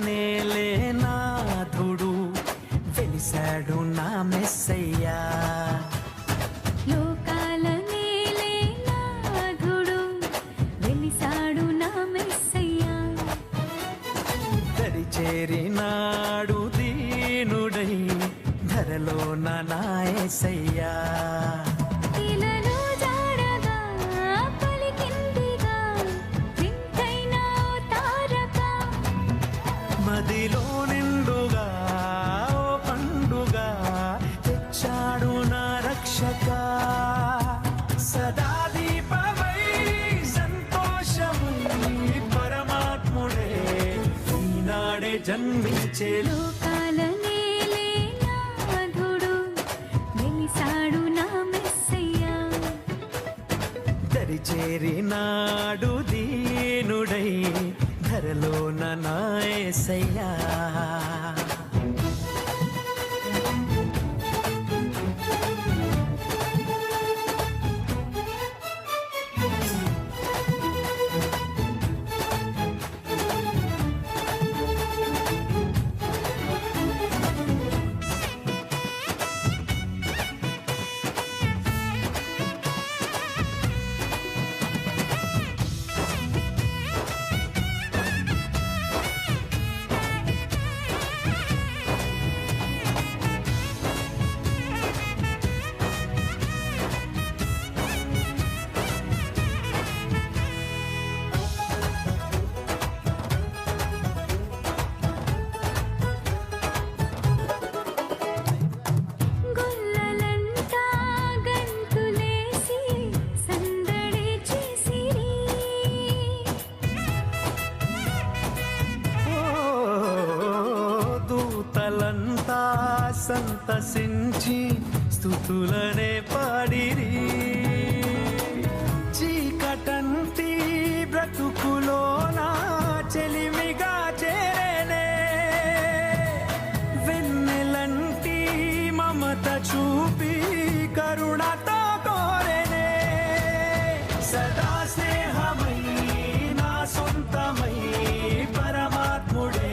నేలే నాథుడు వెలిసాడు నా మెస్సయ్యా. లోకాల నేలే నాథుడు వెలిసాడు నా మెస్సయ్యా. దరి చేరినాడు దీనుడై ధరలో నా యేసయ్యా. మదిలో నిండుగా ఓ పండుగా తెచ్చాడు నా రక్షక. సదా దీపమై సంతోషమై పరమాత్ముడే ఈనాడే జన్మించే. లోకాల నేలే నాథుడు వెలిసాడు నా మెస్సయ్యా. దరి చేరినాడు దీనుడై ధరలో నా యేసయ్యా. దూతలంతా సంతసించి స్తుతులనే పాడిరి. చీకటంటి బ్రతుకులోన చెలిమిగా చేరేనే. వెన్నెలంటి మమత చూపి కరుణతో కోరేనే. సదా స్నేహమై నా సొంతమై పరమాత్ముడే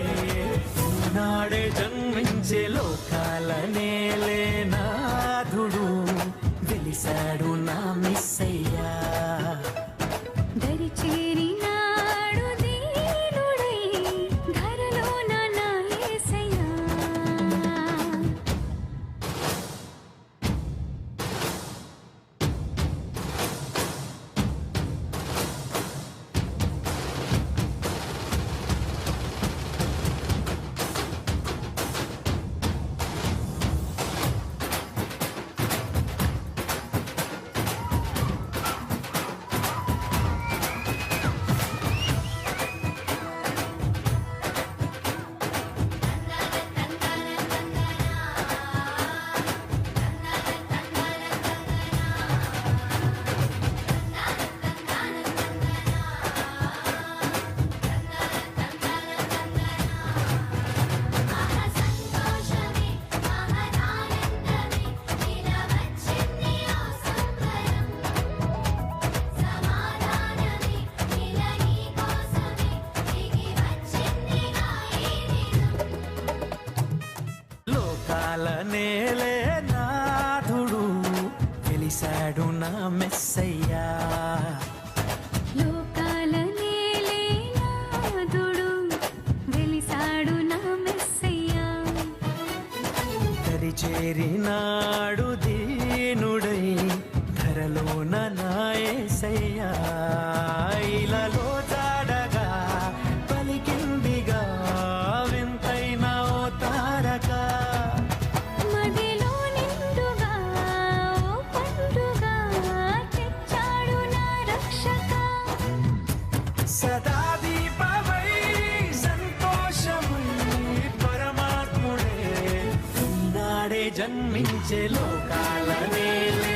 నాడే జన్మించే. లోకాల నేలే నాథుడు వెలిసాడు నా మెస్సయ్యా. దరి చేరినాడు దీనుడై ధరలో నా యేసయ్యా. నేలే నాథుడు వెలిసాడు నా మెస్సయ్యా. లోకాల నేలే నాథుడు వెలిసాడు నా మెస్సయ్యా. దరి చేరినాడు దీనుడై ఎదలోన నా యేసయ్యా ఇలలో జాడగా పలికిందిగా వింతైన ఓ తారక మదిలో నిండుగా ఓ పండుగ తెచ్చాడు నా రక్షక సదా దీపమై సంతోషమై పరమాత్ముడే ఈనాడే జన్మించే లోకాల నేలే